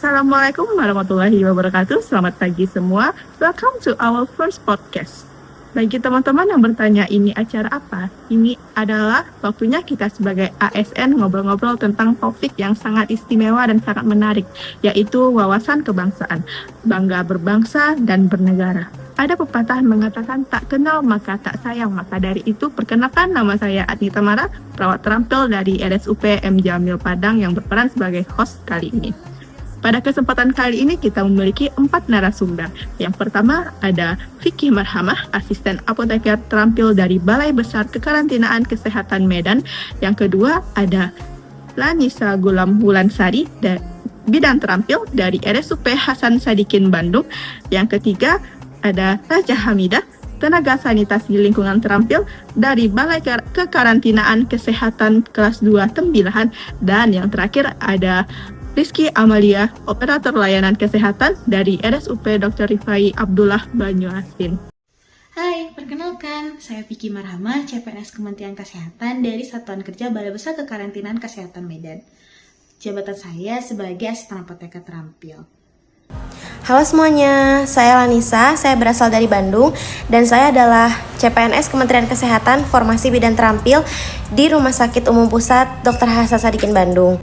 Assalamualaikum warahmatullahi wabarakatuh. Selamat pagi semua. Welcome to our first podcast. Bagi teman-teman yang bertanya ini acara apa, ini adalah waktunya kita sebagai ASN ngobrol-ngobrol tentang topik yang sangat istimewa dan sangat menarik, yaitu wawasan kebangsaan, bangga berbangsa dan bernegara. Ada pepatah mengatakan tak kenal maka tak sayang, maka dari itu perkenalkan nama saya Adnita Mara, perawat terampil dari RSUP M. Jamil Padang yang berperan sebagai host kali ini. Pada kesempatan kali ini kita memiliki 4 narasumber. Yang pertama ada Vicky Marhamah, asisten apoteker terampil dari Balai Besar Kekarantinaan Kesehatan Medan. Yang kedua ada Lanisa Gulam Wulansari, bidang terampil dari RSUP Hasan Sadikin Bandung. Yang ketiga ada Raja Hamidah, tenaga sanitasi lingkungan terampil dari Balai Kekarantinaan Kesehatan kelas 2 Tembilahan. Dan yang terakhir ada Rizky Amalia, operator layanan kesehatan dari RSUP Dr. Rifai Abdullah Banyuasin. Hai, perkenalkan, saya Vicky Marhamah, CPNS Kementerian Kesehatan dari Satuan Kerja Balai Besar Kekarantinaan Kesehatan Medan. Jabatan saya sebagai asisten apoteker terampil. Halo semuanya, saya Lanisa, saya berasal dari Bandung dan saya adalah CPNS Kementerian Kesehatan Formasi Bidan Terampil di Rumah Sakit Umum Pusat Dr. Hasan Sadikin Bandung.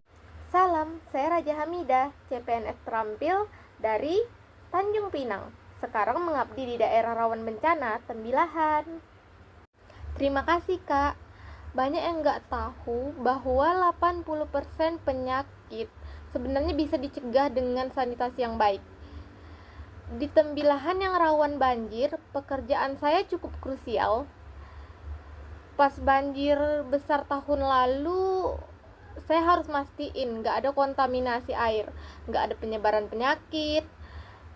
Salam, saya Raja Hamidah, CPNS Terampil dari Tanjung Pinang. Sekarang mengabdi di daerah rawan bencana, Tembilahan. Terima kasih Kak. Banyak yang nggak tahu bahwa 80% penyakit sebenarnya bisa dicegah dengan sanitasi yang baik. Di Tembilahan yang rawan banjir, pekerjaan saya cukup krusial. Pas banjir besar tahun lalu, saya harus mastiin nggak ada kontaminasi air, nggak ada penyebaran penyakit.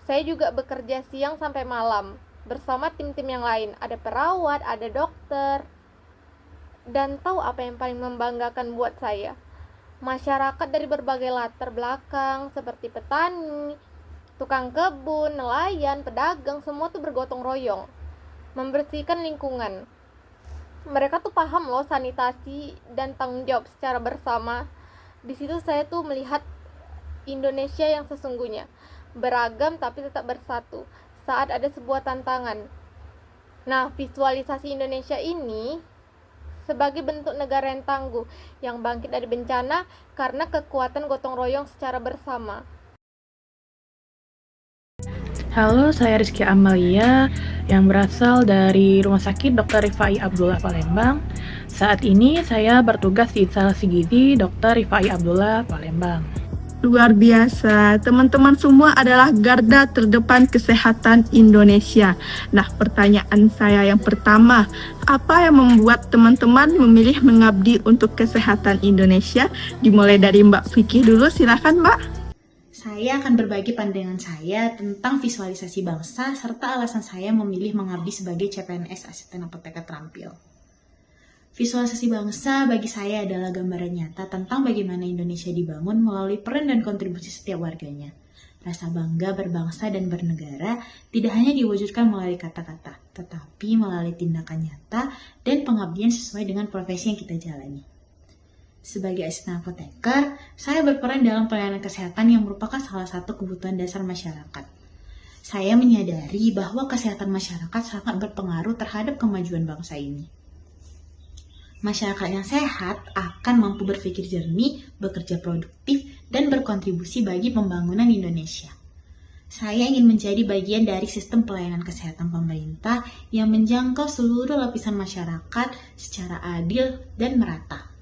Saya juga bekerja siang sampai malam bersama tim-tim yang lain. Ada perawat, ada dokter. Dan tahu apa yang paling membanggakan buat saya? Masyarakat dari berbagai latar belakang seperti petani, tukang kebun, nelayan, pedagang, semua tuh bergotong royong membersihkan lingkungan. Mereka tuh paham loh sanitasi dan tanggung jawab secara bersama. Di situ saya tuh melihat Indonesia yang sesungguhnya, beragam tapi tetap bersatu saat ada sebuah tantangan. Nah, visualisasi Indonesia ini sebagai bentuk negara yang tangguh, yang bangkit dari bencana karena kekuatan gotong royong secara bersama. Halo, saya Rizky Amalia yang berasal dari Rumah Sakit Dr. Rifai Abdullah Palembang. Saat ini saya bertugas di instalasi gizi Dr. Rifai Abdullah Palembang. Luar biasa, teman-teman semua adalah garda terdepan kesehatan Indonesia. Nah, pertanyaan saya yang pertama, apa yang membuat teman-teman memilih mengabdi untuk kesehatan Indonesia? Dimulai dari Mbak Vicky dulu, silakan Mbak. Saya akan berbagi pandangan saya tentang visualisasi bangsa serta alasan saya memilih mengabdi sebagai CPNS Asisten Apoteker Terampil. Visualisasi bangsa bagi saya adalah gambaran nyata tentang bagaimana Indonesia dibangun melalui peran dan kontribusi setiap warganya. Rasa bangga berbangsa dan bernegara tidak hanya diwujudkan melalui kata-kata, tetapi melalui tindakan nyata dan pengabdian sesuai dengan profesi yang kita jalani. Sebagai asisten apoteker, saya berperan dalam pelayanan kesehatan yang merupakan salah satu kebutuhan dasar masyarakat. Saya menyadari bahwa kesehatan masyarakat sangat berpengaruh terhadap kemajuan bangsa ini. Masyarakat yang sehat akan mampu berpikir jernih, bekerja produktif, dan berkontribusi bagi pembangunan Indonesia. Saya ingin menjadi bagian dari sistem pelayanan kesehatan pemerintah yang menjangkau seluruh lapisan masyarakat secara adil dan merata.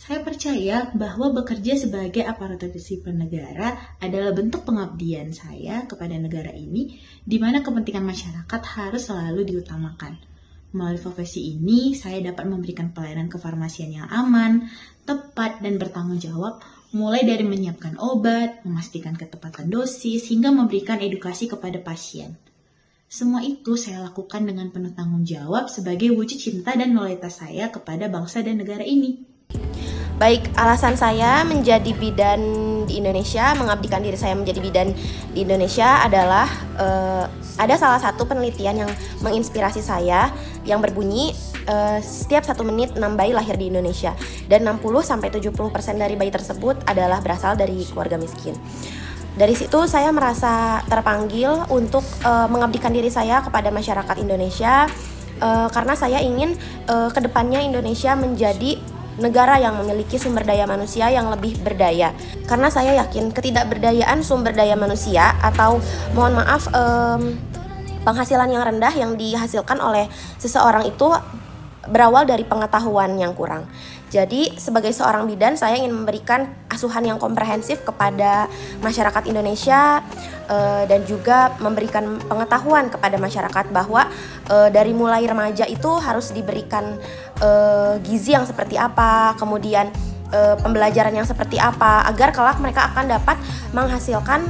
Saya percaya bahwa bekerja sebagai aparatur sipil negara adalah bentuk pengabdian saya kepada negara ini, di mana kepentingan masyarakat harus selalu diutamakan. Melalui profesi ini, saya dapat memberikan pelayanan kefarmasian yang aman, tepat, dan bertanggung jawab, mulai dari menyiapkan obat, memastikan ketepatan dosis, hingga memberikan edukasi kepada pasien. Semua itu saya lakukan dengan penuh tanggung jawab sebagai wujud cinta dan loyalitas saya kepada bangsa dan negara ini. Baik, alasan saya menjadi bidan di Indonesia, mengabdikan diri saya menjadi bidan di Indonesia adalah Ada salah satu penelitian yang menginspirasi saya yang berbunyi setiap 1 menit 6 bayi lahir di Indonesia dan 60-70% dari bayi tersebut adalah berasal dari keluarga miskin. Dari situ saya merasa terpanggil untuk mengabdikan diri saya kepada masyarakat Indonesia karena saya ingin kedepannya Indonesia menjadi negara yang memiliki sumber daya manusia yang lebih berdaya. Karena saya yakin ketidakberdayaan sumber daya manusia atau mohon maaf penghasilan yang rendah yang dihasilkan oleh seseorang itu berawal dari pengetahuan yang kurang. Jadi sebagai seorang bidan saya ingin memberikan asuhan yang komprehensif kepada masyarakat Indonesia dan juga memberikan pengetahuan kepada masyarakat bahwa dari mulai remaja itu harus diberikan gizi yang seperti apa, kemudian pembelajaran yang seperti apa agar kelak mereka akan dapat menghasilkan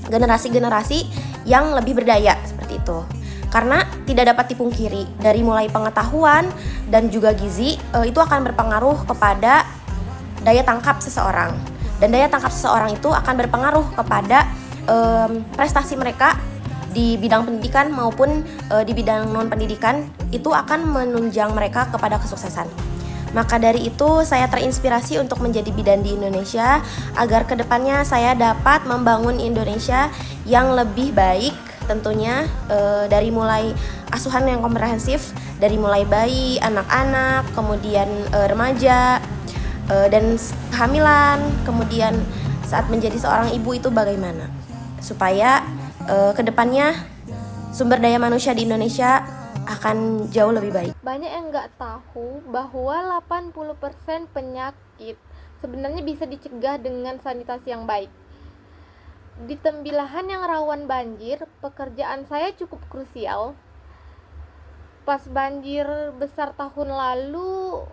generasi-generasi yang lebih berdaya seperti itu. Karena tidak dapat dipungkiri dari mulai pengetahuan dan juga gizi itu akan berpengaruh kepada daya tangkap seseorang, dan daya tangkap seseorang itu akan berpengaruh kepada prestasi mereka di bidang pendidikan maupun di bidang non pendidikan, itu akan menunjang mereka kepada kesuksesan. Maka dari itu saya terinspirasi untuk menjadi bidan di Indonesia agar kedepannya saya dapat membangun Indonesia yang lebih baik. Tentunya dari mulai asuhan yang komprehensif, dari mulai bayi, anak-anak, kemudian remaja, dan kehamilan, kemudian saat menjadi seorang ibu itu bagaimana supaya kedepannya sumber daya manusia di Indonesia akan jauh lebih baik. Banyak yang nggak tahu bahwa 80% penyakit sebenarnya bisa dicegah dengan sanitasi yang baik. Di Tembilahan yang rawan banjir, pekerjaan saya cukup krusial. Pas banjir besar tahun lalu,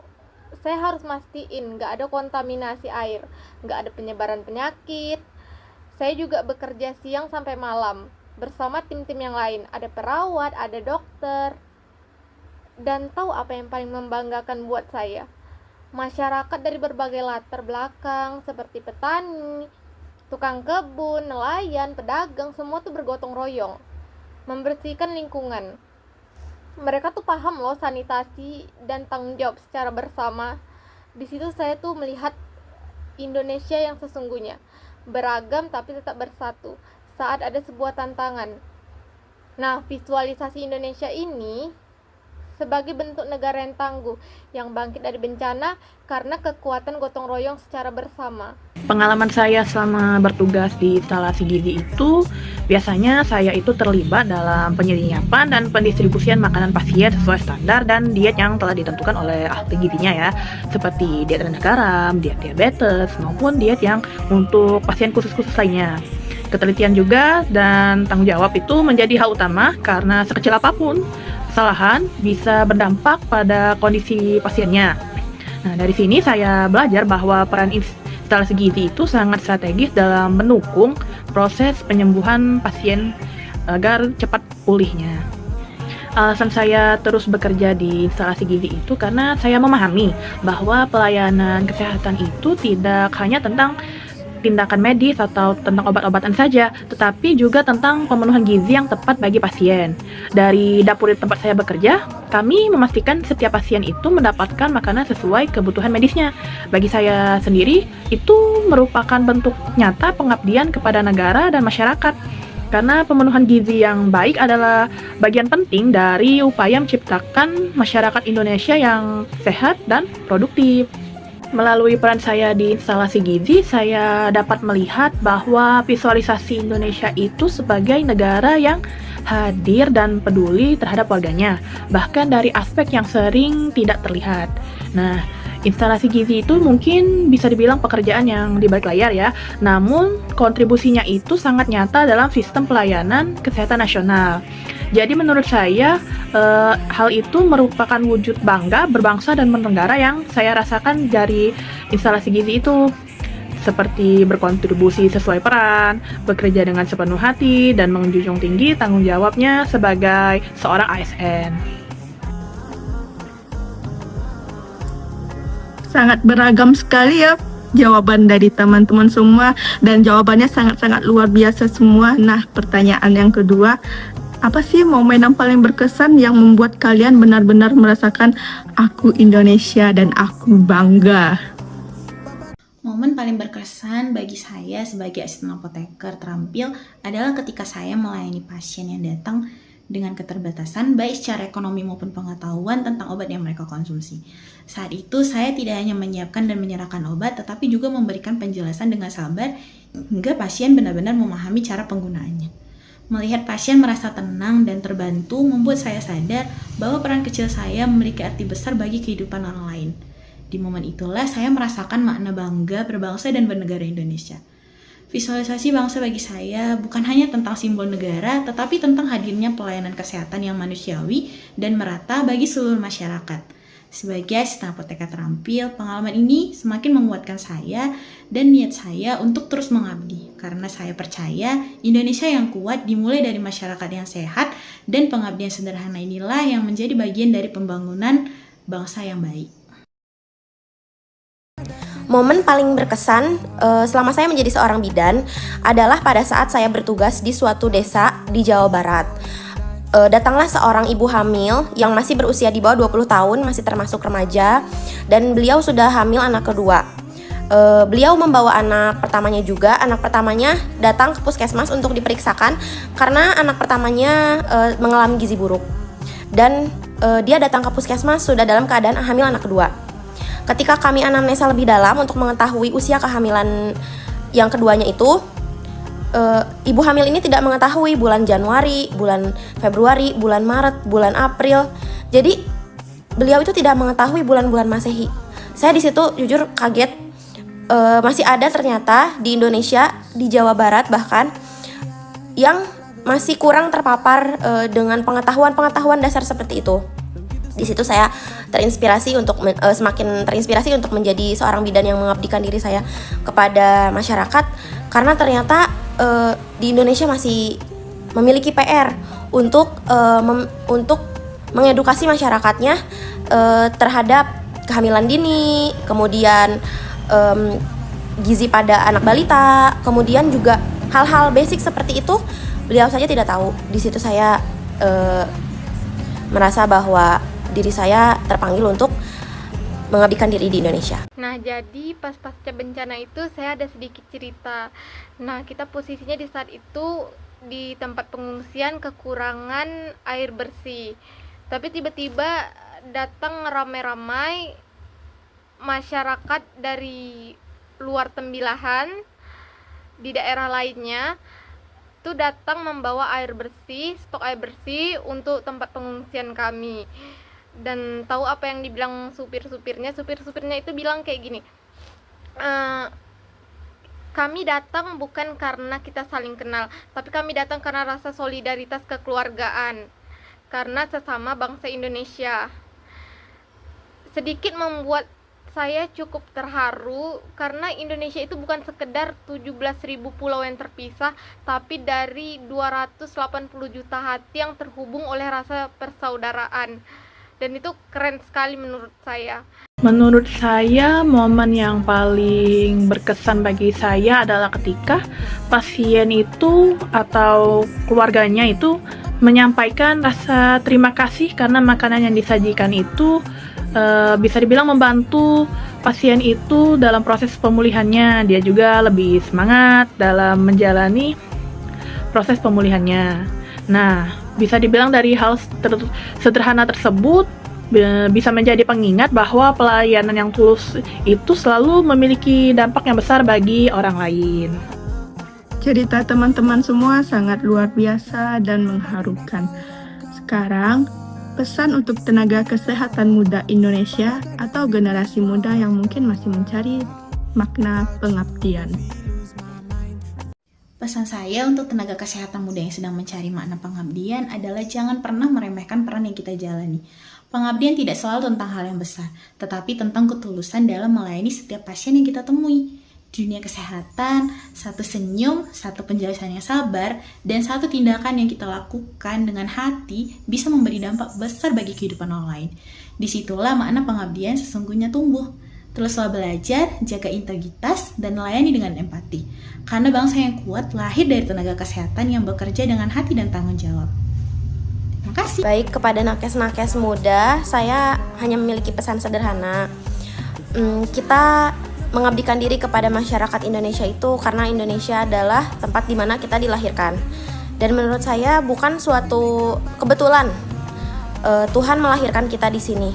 saya harus mastiin nggak ada kontaminasi air, nggak ada penyebaran penyakit. Saya juga bekerja siang sampai malam bersama tim-tim yang lain. Ada perawat, ada dokter. Dan tahu apa yang paling membanggakan buat saya? Masyarakat dari berbagai latar belakang seperti petani, tukang kebun, nelayan, pedagang, semua tuh bergotong royong membersihkan lingkungan. Mereka tuh paham loh sanitasi dan tanggung jawab secara bersama. Di situ saya tuh melihat Indonesia yang sesungguhnya, beragam tapi tetap bersatu saat ada sebuah tantangan. Nah, visualisasi Indonesia ini sebagai bentuk negara yang tangguh, yang bangkit dari bencana karena kekuatan gotong royong secara bersama. Pengalaman saya selama bertugas di instalasi gizi itu, biasanya saya itu terlibat dalam penyediaan dan pendistribusian makanan pasien sesuai standar dan diet yang telah ditentukan oleh ahli gizinya ya, seperti diet rendah garam, diet diabetes, maupun diet yang untuk pasien khusus-khusus lainnya. Ketelitian juga dan tanggung jawab itu menjadi hal utama karena sekecil apapun kesalahan bisa berdampak pada kondisi pasiennya. Nah, dari sini saya belajar bahwa peran instalasi gizi itu sangat strategis dalam mendukung proses penyembuhan pasien agar cepat pulihnya. Alasan saya terus bekerja di instalasi gizi itu karena saya memahami bahwa pelayanan kesehatan itu tidak hanya tentang tindakan medis atau tentang obat-obatan saja, tetapi juga tentang pemenuhan gizi yang tepat bagi pasien. Dari dapur di tempat saya bekerja, kami memastikan setiap pasien itu mendapatkan makanan sesuai kebutuhan medisnya. Bagi saya sendiri, itu merupakan bentuk nyata pengabdian kepada negara dan masyarakat. Karena pemenuhan gizi yang baik adalah bagian penting dari upaya menciptakan masyarakat Indonesia yang sehat dan produktif. Melalui peran saya di instalasi gizi, saya dapat melihat bahwa visualisasi Indonesia itu sebagai negara yang hadir dan peduli terhadap warganya, bahkan dari aspek yang sering tidak terlihat. Nah, instalasi gizi itu mungkin bisa dibilang pekerjaan yang di balik layar ya, namun kontribusinya itu sangat nyata dalam sistem pelayanan kesehatan nasional. Jadi menurut saya, hal itu merupakan wujud bangga berbangsa dan bernegara yang saya rasakan dari instalasi gizi itu. Seperti berkontribusi sesuai peran, bekerja dengan sepenuh hati, dan menjunjung tinggi tanggung jawabnya sebagai seorang ASN. Sangat beragam sekali ya jawaban dari teman-teman semua dan jawabannya sangat-sangat luar biasa semua. Nah, pertanyaan yang kedua, apa sih momen yang paling berkesan yang membuat kalian benar-benar merasakan aku Indonesia dan aku bangga? Momen paling berkesan bagi saya sebagai asisten apoteker terampil adalah ketika saya melayani pasien yang datang dengan keterbatasan baik secara ekonomi maupun pengetahuan tentang obat yang mereka konsumsi. Saat itu saya tidak hanya menyiapkan dan menyerahkan obat, tetapi juga memberikan penjelasan dengan sabar hingga pasien benar-benar memahami cara penggunaannya. Melihat pasien merasa tenang dan terbantu membuat saya sadar bahwa peran kecil saya memiliki arti besar bagi kehidupan orang lain. Di momen itulah saya merasakan makna bangga berbangsa dan bernegara Indonesia. Visualisasi bangsa bagi saya bukan hanya tentang simbol negara, tetapi tentang hadirnya pelayanan kesehatan yang manusiawi dan merata bagi seluruh masyarakat. Sebagai asisten apoteker terampil, pengalaman ini semakin menguatkan saya dan niat saya untuk terus mengabdi. Karena saya percaya Indonesia yang kuat dimulai dari masyarakat yang sehat dan pengabdian sederhana inilah yang menjadi bagian dari pembangunan bangsa yang baik. Momen paling berkesan selama saya menjadi seorang bidan adalah pada saat saya bertugas di suatu desa di Jawa Barat. Datanglah seorang ibu hamil yang masih berusia di bawah 20 tahun, masih termasuk remaja, dan beliau sudah hamil anak kedua. Beliau membawa anak pertamanya juga. Anak pertamanya datang ke puskesmas untuk diperiksakan karena anak pertamanya mengalami gizi buruk. Dan dia datang ke puskesmas sudah dalam keadaan hamil anak kedua. Ketika kami anamnesa lebih dalam untuk mengetahui usia kehamilan yang keduanya itu, ibu hamil ini tidak mengetahui bulan Januari, bulan Februari, bulan Maret, bulan April. Jadi beliau itu tidak mengetahui bulan-bulan Masehi. Saya di situ jujur kaget. Masih ada ternyata di Indonesia, di Jawa Barat bahkan, yang masih kurang terpapar dengan pengetahuan-pengetahuan dasar seperti itu. Di situ saya terinspirasi untuk semakin terinspirasi untuk menjadi seorang bidan yang mengabdikan diri saya kepada masyarakat, karena ternyata di Indonesia masih memiliki PR untuk mengedukasi masyarakatnya terhadap kehamilan dini, kemudian gizi pada anak balita, kemudian juga hal-hal basic seperti itu beliau saja tidak tahu. Di situ saya merasa bahwa diri saya terpanggil untuk mengabdikan diri di Indonesia. Nah, jadi pas pasca bencana itu saya ada sedikit cerita. Nah, kita posisinya di saat itu di tempat pengungsian kekurangan air bersih. Tapi tiba-tiba datang ramai-ramai masyarakat dari luar Tembilahan di daerah lainnya itu datang membawa air bersih, stok air bersih untuk tempat pengungsian kami. Dan tahu apa yang dibilang supir-supirnya itu bilang kayak gini, kami datang bukan karena kita saling kenal, tapi kami datang karena rasa solidaritas kekeluargaan, karena sesama bangsa Indonesia. Sedikit membuat saya cukup terharu karena Indonesia itu bukan sekedar 17.000 pulau yang terpisah, tapi dari 280 juta hati yang terhubung oleh rasa persaudaraan. Dan itu keren sekali menurut saya. Menurut saya, momen yang paling berkesan bagi saya adalah ketika pasien itu atau keluarganya itu menyampaikan rasa terima kasih karena makanan yang disajikan itu bisa dibilang membantu pasien itu dalam proses pemulihannya. Dia juga lebih semangat dalam menjalani proses pemulihannya. Nah, bisa dibilang dari hal sederhana tersebut bisa menjadi pengingat bahwa pelayanan yang tulus itu selalu memiliki dampak yang besar bagi orang lain. Cerita teman-teman semua sangat luar biasa dan mengharukan. Sekarang, pesan untuk tenaga kesehatan muda Indonesia atau generasi muda yang mungkin masih mencari makna pengabdian. Pesan saya untuk tenaga kesehatan muda yang sedang mencari makna pengabdian adalah jangan pernah meremehkan peran yang kita jalani. Pengabdian tidak selalu tentang hal yang besar, tetapi tentang ketulusan dalam melayani setiap pasien yang kita temui. Di dunia kesehatan, satu senyum, satu penjelasan yang sabar, dan satu tindakan yang kita lakukan dengan hati bisa memberi dampak besar bagi kehidupan orang lain. Disitulah makna pengabdian sesungguhnya tumbuh. Teruslah belajar, jaga integritas, dan layani dengan empati. Karena bangsa yang kuat lahir dari tenaga kesehatan yang bekerja dengan hati dan tanggung jawab. Terima kasih. Baik, kepada nakes-nakes muda, saya hanya memiliki pesan sederhana. Kita mengabdikan diri kepada masyarakat Indonesia itu karena Indonesia adalah tempat di mana kita dilahirkan. Dan menurut saya bukan suatu kebetulan Tuhan melahirkan kita di sini.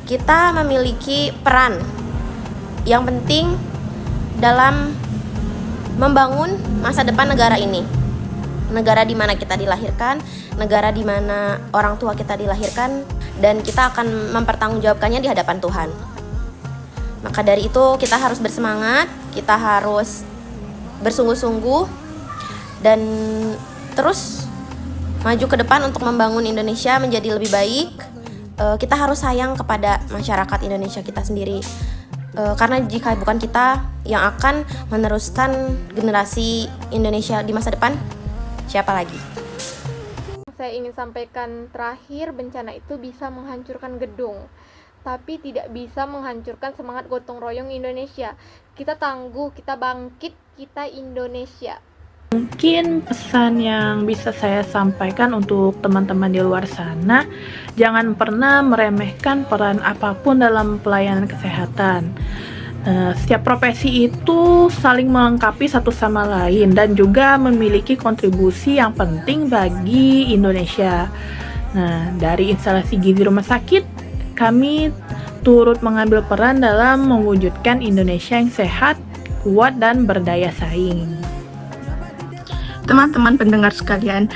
Kita memiliki peran yang penting dalam membangun masa depan negara ini. Negara di mana kita dilahirkan, negara di mana orang tua kita dilahirkan, dan kita akan mempertanggungjawabkannya di hadapan Tuhan. Maka dari itu kita harus bersemangat, kita harus bersungguh-sungguh, dan terus maju ke depan untuk membangun Indonesia menjadi lebih baik. Kita harus sayang kepada masyarakat Indonesia kita sendiri, karena jika bukan kita yang akan meneruskan generasi Indonesia di masa depan, siapa lagi? Saya ingin sampaikan terakhir, bencana itu bisa menghancurkan gedung, tapi tidak bisa menghancurkan semangat gotong royong Indonesia. Kita tangguh, kita bangkit, kita Indonesia. Mungkin pesan yang bisa saya sampaikan untuk teman-teman di luar sana, jangan pernah meremehkan peran apapun dalam pelayanan kesehatan. Setiap profesi itu saling melengkapi satu sama lain dan juga memiliki kontribusi yang penting bagi Indonesia. Nah, dari instalasi gizi rumah sakit, kami turut mengambil peran dalam mewujudkan Indonesia yang sehat, kuat, dan berdaya saing. Teman-teman pendengar sekalian,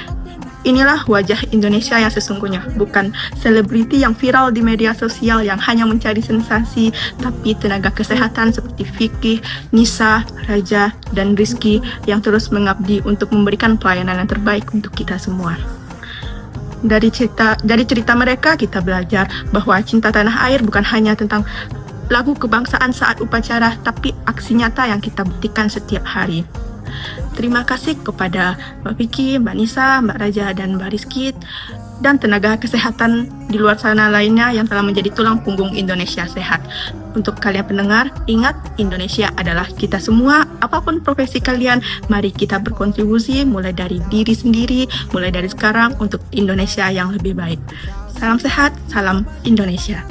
inilah wajah Indonesia yang sesungguhnya, bukan selebriti yang viral di media sosial yang hanya mencari sensasi, tapi tenaga kesehatan seperti Vicky, Nisa, Raja, dan Rizky yang terus mengabdi untuk memberikan pelayanan yang terbaik untuk kita semua. Dari cerita mereka kita belajar bahwa cinta tanah air bukan hanya tentang lagu kebangsaan saat upacara, tapi aksi nyata yang kita buktikan setiap hari. Terima kasih kepada Mbak Vicky, Mbak Nisa, Mbak Raja, dan Mbak Rizky, dan tenaga kesehatan di luar sana lainnya yang telah menjadi tulang punggung Indonesia sehat. Untuk kalian pendengar, ingat Indonesia adalah kita semua. Apapun profesi kalian, mari kita berkontribusi mulai dari diri sendiri, mulai dari sekarang untuk Indonesia yang lebih baik. Salam sehat, salam Indonesia.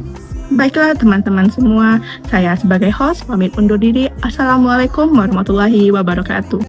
Baiklah teman-teman semua, saya sebagai host pamit undur diri. Assalamualaikum warahmatullahi wabarakatuh.